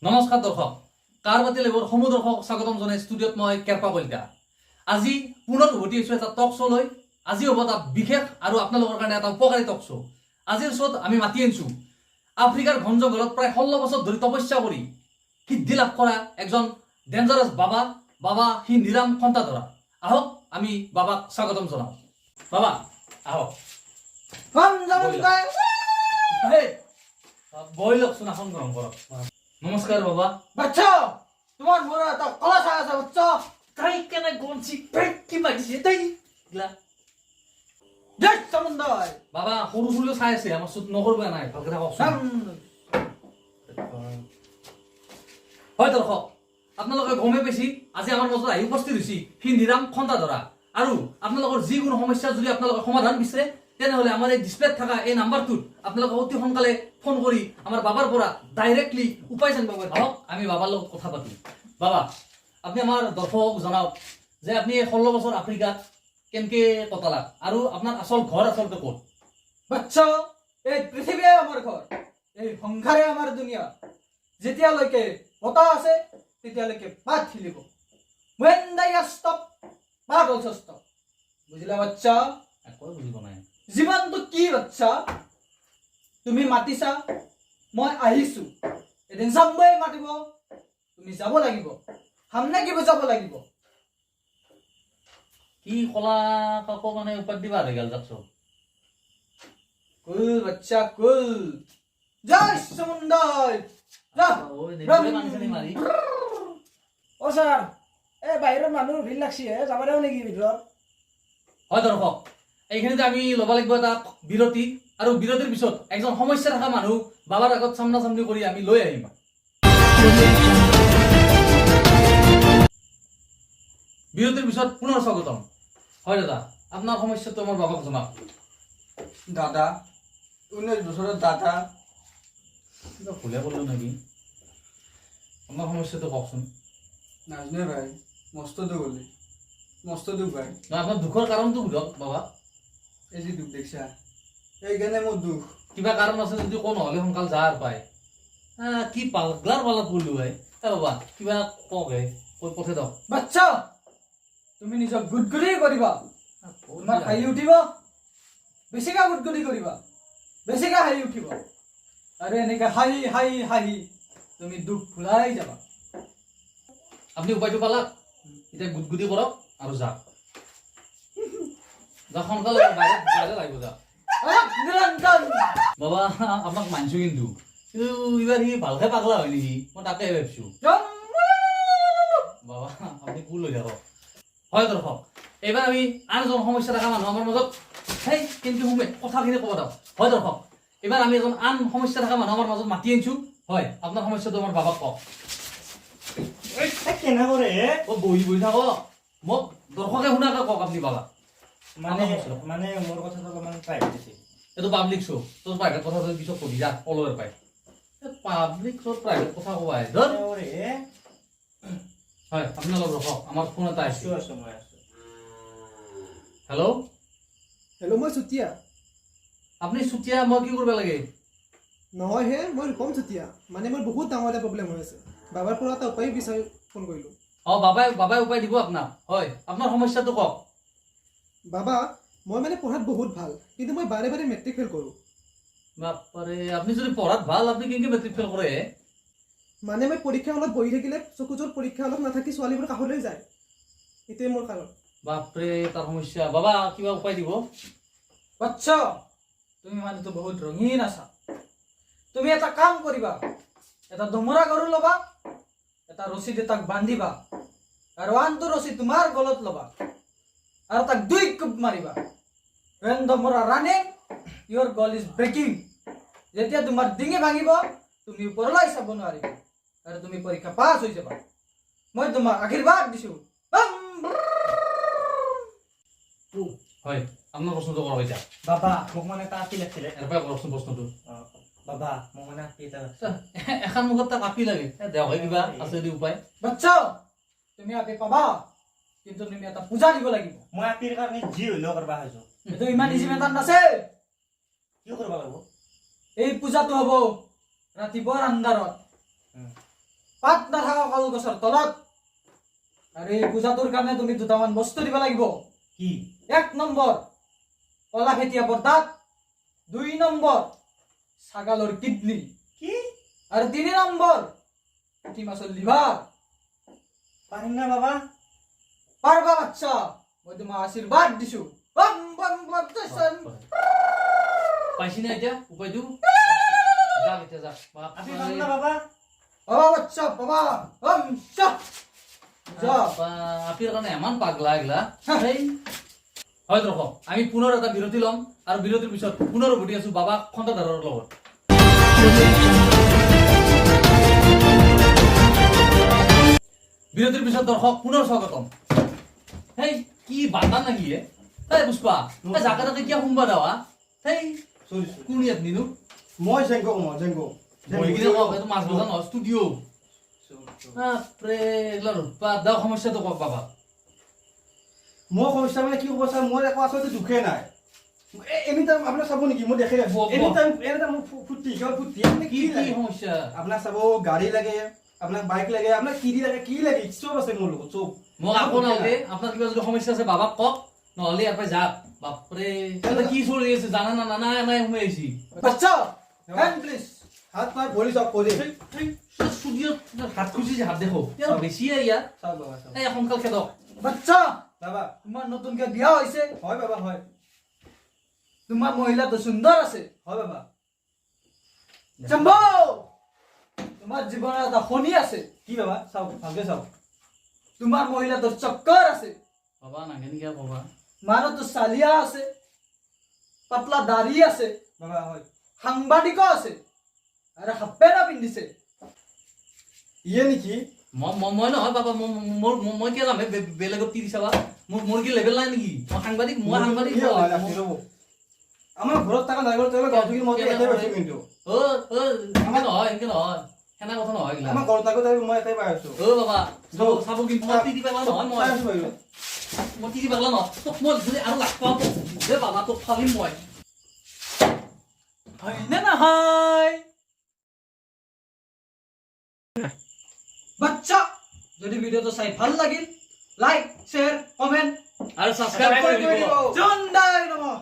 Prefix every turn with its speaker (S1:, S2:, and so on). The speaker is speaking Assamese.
S1: নমস্কাৰ দৰ্শক কাৰবাতি লেবৰ সমূহ দৰ্শক স্বাগতম জনাই ষ্টুডিঅ'ত মই কেৰপা কলিতা আজি পুনৰ উভতি আহিছোঁ এটা টক শ্ব' লৈ আজি হ'ব এটা বিশেষ আৰু আপোনালোকৰ কাৰণে এটা উপকাৰী টক শ্ব' আজিৰ শ্ব'ত আমি মাতি আনিছোঁ আফ্ৰিকাৰ ঘন জংঘলত প্ৰায় 16 বছৰ ধৰি তপস্যা কৰি সিদ্ধি লাভ কৰা একজন ডেঞ্জাৰাছ বাবা সি নিৰাম খন্তাধৰা আহক আমি বাবাক স্বাগতম জনাওঁ বাবা আহক বই লওকচোন আসন গ্ৰহণ কৰক নমস্কাৰ বাবা
S2: বাচ্চা তোমার মোরা তো কলা ছায়া আছে বাচ্চা
S1: তাই কেন গনছি পেট কি মাগিছে তাই গলা
S2: দেখ সমুন্দর
S1: বাবা সৰু সৰু চাই আছে আমাৰ সুত নকৰবা নাই ভালকে থাককচোন হয় দৰ্শক আপোনালোকে গমে পাইছি আজি আমাৰ মাজত আহি উপস্থিত হৈছে সি নিৰাম খন্তাধৰা আৰু আপোনালোকৰ যিকোনো সমস্যা যদি আপোনালোকে সমাধান বিচাৰে তেনেহলে আমাৰ এই ডিসপ্লেত থকা এই নাম্বাৰটোত আপোনালোকে অতি সোনকালে ফোন কৰি আমাৰ বাবাৰ পৰা ডাইৰেক্টলি উপায় জানিব পাৰিব আহক আমি বাবাৰ লগত কথা পাতি বাবা আপুনি আমাৰ দৰ্শকক জনাওক যে আপুনি 16 বছৰ আফ্ৰিকাত কেনকে কটালা আৰু আপোনাৰ আসল ঘৰ আসলতে ক'ত
S2: বাচ্চা এই পৃথিৱী আমাৰ ঘৰ এই সংসাৰে আমাৰ দুনিয়া যেতিয়ালৈকে বতাহ আছে তেতিয়ালৈকে পাত হিলিব when they stop পাত also stop বুজিলা বাচ্চা
S1: একো বুজিব নাই
S2: জীৱনটো কি বাচ্চা তুমি মাতিছা মই আহিছো এদিন যামবই মাতিব তুমি যাব লাগিব সামনে কি বুজাব লাগিব
S1: কি কলা কাকো মানে উপায় দিবা হৈ গেল যাকছো
S2: কুল বাচ্চা কুল জয় সমুন্দর যা
S1: ওই নেবলে মানছনি মারি
S3: ও স্যার এ বাহিৰৰ মানুহ ভিৰ লাগছি হে যাব দেও নেকি ভিতৰত
S1: হয় দৰ্শক এইখিনিতে আমি ল'ব লাগিব এটা বিৰতি আৰু বিৰতিৰ পিছত একজন সমস্যা থকা মানুহ বাবাৰ আগত সামনা সামনি কৰি আমি লৈ আহিম বিৰতিৰ পিছত পুনৰ স্বাগতম হয় দাদা আপোনাৰ সমস্যাটো আমাৰ বাবাক জনাওক
S2: দাদা 19 বছৰৰ দাদা
S1: কিবা ভুলে ক'লো নেকি আপোনাৰ সমস্যাটো কওকচোন
S2: নাজনে ভাই মস্ত দুখ হলে মস্ত দুখ ভাই
S1: আপোনাৰ দুখৰ কাৰণটো বুধক বাবা
S2: এই যে দুখ দেখছা এইখানে মোৰ দুখ
S1: কিবা কাৰণ আছে যদি কোন নহ'লে সোনকাল যাৰ পায় কি পাগলাৰ পালাত পৰিলো ভাই বাবা কিবা কওক হে কৈ পঠাই দিয়ক
S2: বাচ্চা তুমি নিজক গুদগুদি কৰিবা তোমাৰ হাঁহি উঠিব বেছিকৈ গুদগুদি কৰিবা বেছিকৈ হাঁহি উঠিব আৰু এনেকৈ হাঁহি হাঁহি হাঁহি তুমি দুখ ভুলাই যাবা
S1: আপুনি উপায়টো পালাক এতিয়া গুদগুদি কৰক আৰু যাওক যাওক সোনকালে বাহিৰত লাগিব যাওক
S2: নিৰঞ্জন
S1: বাবা আপোনাক মানিছো কিন্তু এইবাৰ সি ভালকে পাগলা হয় নেকি মই তাকে ভাবিছো বাবা আপুনি কোন লৈ থাকক হয় দৰ্শক এইবাৰ আমি আন এজন সমস্যা থকা মানুহ আমাৰ মাজত সেই কিন্তু শুনে কথাখিনি ক'ব দিয়ক হয় দৰ্শক এইবাৰ আমি এজন আন সমস্যা থকা মানুহ আমাৰ মাজত মাতি আনিছো হয় আপোনাৰ সমস্যাটো আমাৰ বাবাক কওক
S3: কেনে কৰে
S1: বহি বহি থাকক মোক দৰ্শকে শুনাকে কওক আপুনি বাবা
S3: মানে মোৰ কথাটো অলপমান প্ৰাইভেট আছে
S1: এইটো পাব্লিক শ্ব' তোৰ প্ৰাইভেট কথা তই পিছত কবি যা ফলোৱাৰ পাই পাব্লিক শ্ব' প্ৰাইভেট কথা ক'ব আহে ধৰ হয় আপোনালোক ৰখক আমাৰ ফোন এটা আহিছে
S3: মই আছো
S1: হেল্ল'
S4: হেল্ল' মই চুতীয়া
S1: আপুনি চুতীয়া মই কি কৰিব লাগে
S4: নহয় হে মই ৰূপম চুতীয়া মানে মোৰ বহুত ডাঙৰ এটা প্ৰব্লেম হৈ আছে বাবাৰ পৰা এটা উপায় বিচাৰি ফোন কৰিলোঁ
S1: বাবাই উপায় দিব আপোনাক হয় আপোনাৰ সমস্যাটো কওক
S4: বাবা মই মানে পঢ়াত বহুত ভাল কিন্তু মই বাৰে বাৰে মেট্ৰিক ফেইল কৰোঁ
S1: বাপৰে আপুনি যদি পঢ়াত ভাল আপুনি কেনেকৈ মেট্ৰিক ফেইল কৰে
S4: মানে মই পৰীক্ষা হলত বহি থাকিলে চকুযোৰ পৰীক্ষা হলত নাথাকি ছোৱালীবোৰ কাষলৈ যায় এইটোৱে মোৰ কাৰণ
S1: বাপৰে তাৰ সমস্যা বাবা কিবা উপায় দিব
S2: বাচ্চা তুমি মানুহটো বহুত ৰঙীন আছা তুমি এটা কাম কৰিবা এটা দমৰা গৰু ল'বা এটা ৰছী দি তাক বান্ধিবা আৰু আনটো ৰছী তোমাৰ গলত ল'বা আৰু তাক 2 কোব মাৰিবা when the mora running your goal is breaking যেতিয়া তোমাৰ ডিঙি ভাঙিব তুমি ওপৰলৈ চাব নোৱাৰিবা আৰু তুমি পৰীক্ষা পাছ হৈ যাবা মই তোমাক আশীৰ্বাদ দিছো
S1: হয় আপোনাৰ প্ৰশ্নটো কৰক এতিয়া
S3: বাবা মোক মানে এটা আপি লাগিছিলে
S1: ইয়াৰ পৰাই কৰকচোন প্ৰশ্নটো
S3: বাবা মোক মানে আপি এটা
S1: এখন মুখত তাক আপি লাগে দেওহে কিবা আছে যদি উপায়
S2: বাচ্চা তুমি আপি পাবা কিন্তু তুমি এটা পূজা দিব লাগিব
S3: মই আপিৰ কাৰণে যি হলেও কৰিব আহিছো
S2: এইটো ইমান ইজি মেটাৰ নাছে
S3: কি কৰিব লাগিব
S2: এই পূজাটো হ'ব ৰাতিপুৱাৰ আন্ধাৰত পাত নাথাকা কলগছৰ তলত। আৰু এই পূজাটোৰ কাৰণে তুমি দুটামান বস্তু দিব লাগিব।
S1: কি
S2: 1 নম্বৰ কলাফেটীয়া বৰদাত, 2 নম্বৰ ছাগালৰ কিডনী,
S3: কি
S2: আৰু 3 নম্বৰ পুঠি মাছৰ লিভাৰ।
S3: পাৰিম না বাবা?
S2: পাৰবা বাচ্চা, মই তোমাক আশীৰ্বাদ দিছো। বম বম বম জয়চন।
S1: পাইছি না এতিয়া উপায়টো? যাক এতিয়া যাক
S3: আপনি পাম না বাবা?
S2: বাবা বাচ্চা বাবা বম চা যা।
S1: আপিৰ কাৰণে ইমান পাগলা এগলা। হেই হয় ৰখ, আমি পুনৰ এটা বিৰতি ল'ম আৰু বিৰতিৰ পিছত পুনৰ উভতি আছো বাবা খন্দাদাৰৰ লগত। বিৰতিৰ পিছত দৰ্শক পুনৰ স্বাগতম। হেই কি বান্দা নাকি হে? এই পুষ্পা এই জাকা জাকে কিয় সোমবা দাৱা? হেই কোন ইয়াত নিনো?
S3: মই জেংগো কম জেংগো
S1: বহি কিনে কওক এইটো মাছ বজা নহয় ষ্টুডিঅ'। বাপৰে এগলা ৰূপা দাও সমস্যাটো কওক বাবা।
S3: মোৰ সমস্যা মানে কি হ'ব ছাৰ, মোৰ একো আচলতে দুখে নাই। এনি টাইম আপোনাক চাব নেকি মই দেখি আছো এনি টাইম ফুটি কেৱল ফুটি। আপুনি
S1: কি
S3: কি
S1: কি
S3: লাগে
S1: সমস্যা?
S3: আপোনাক চাব, গাড়ী লাগে, আপোনাক বাইক লাগে, আপোনাক কিডি লাগে, কি লাগে চব আছে মোৰ লগত চব।
S1: মোক আকৌ নালাগে, আপোনাৰ কিবা যদি সমস্যা আছে বাবাক কওক, নহ'লে ইয়াৰ পৰা যাওক। বাপৰে এটা কি চলি আছে জানা না নানা নাই সোমাই আহিছি।
S2: বাচ্চা হ্যান্ড প্লিজ।
S3: হাত পাৰ ভৰি চাওক কৰি
S1: ষ্টুডিঅ'ত হাত খুচিছে হাত দেখো ইয়াৰ বেছিয়ে ইয়াৰ।
S3: চাওক বাবা চাওক
S1: এই সোনকাল খেদক।
S2: বাচ্চা
S3: বাবা।
S2: তোমাৰ নতুনকে বিয়া হৈছে,
S3: হয় বাবা হয়
S2: তোমাৰ মহিলাটো সুন্দৰ আছে।
S3: হয় বাবা।
S2: চম্বো তোমাৰ জীৱনত এটা শনি আছে।
S3: কি বাবা চাওক ভালকে চাওক।
S2: তোমাৰ মহিলাটোৰ চক্কৰ আছে।
S1: বাবা নাগে নেকি বাবা?
S2: মানুহটো চালিয়া আছে, পাতলা দাড়ি আছে,
S3: বাবা হয়
S2: সাংবাদিকো আছে আৰু হাফপেণ্ট পিন্ধিছে।
S3: ইয়ে নেকি?
S1: মই নহয় বাবা, মই কিয় যাম বেলেগত কি চাবা? মোৰ কি লেভেল নাই নেকি? মই সাংবাদিক
S3: কি হয় ৰাখি ৰ'ব। আমাৰ ঘৰত থকা নাইবৰ তেলৰ গাঁৱত থাকি মই এটাই পাইছো কিন্তু
S1: এনেকে নহয় সেনা কথা নহয় এইগিলা।
S3: আমাৰ ঘৰত থাকোতে মই এটাই পাই আছো।
S1: বাবা চাব কিন্তু মই টিটি পাগলা নহয়। মই টিটি পাগলা নহয়। তোক মই যদি আৰু লাগ পাওঁ বাবা তোক ফালিম মই।
S2: হয়নে নহয় বাচ্চা? যদি ভিডিওটো চাই ভাল লাগিল লাইক শ্বেয়াৰ কমেণ্ট
S1: আৰু সাবস্ক্ৰাইব কৰি দিব।
S2: জয় নমঃ।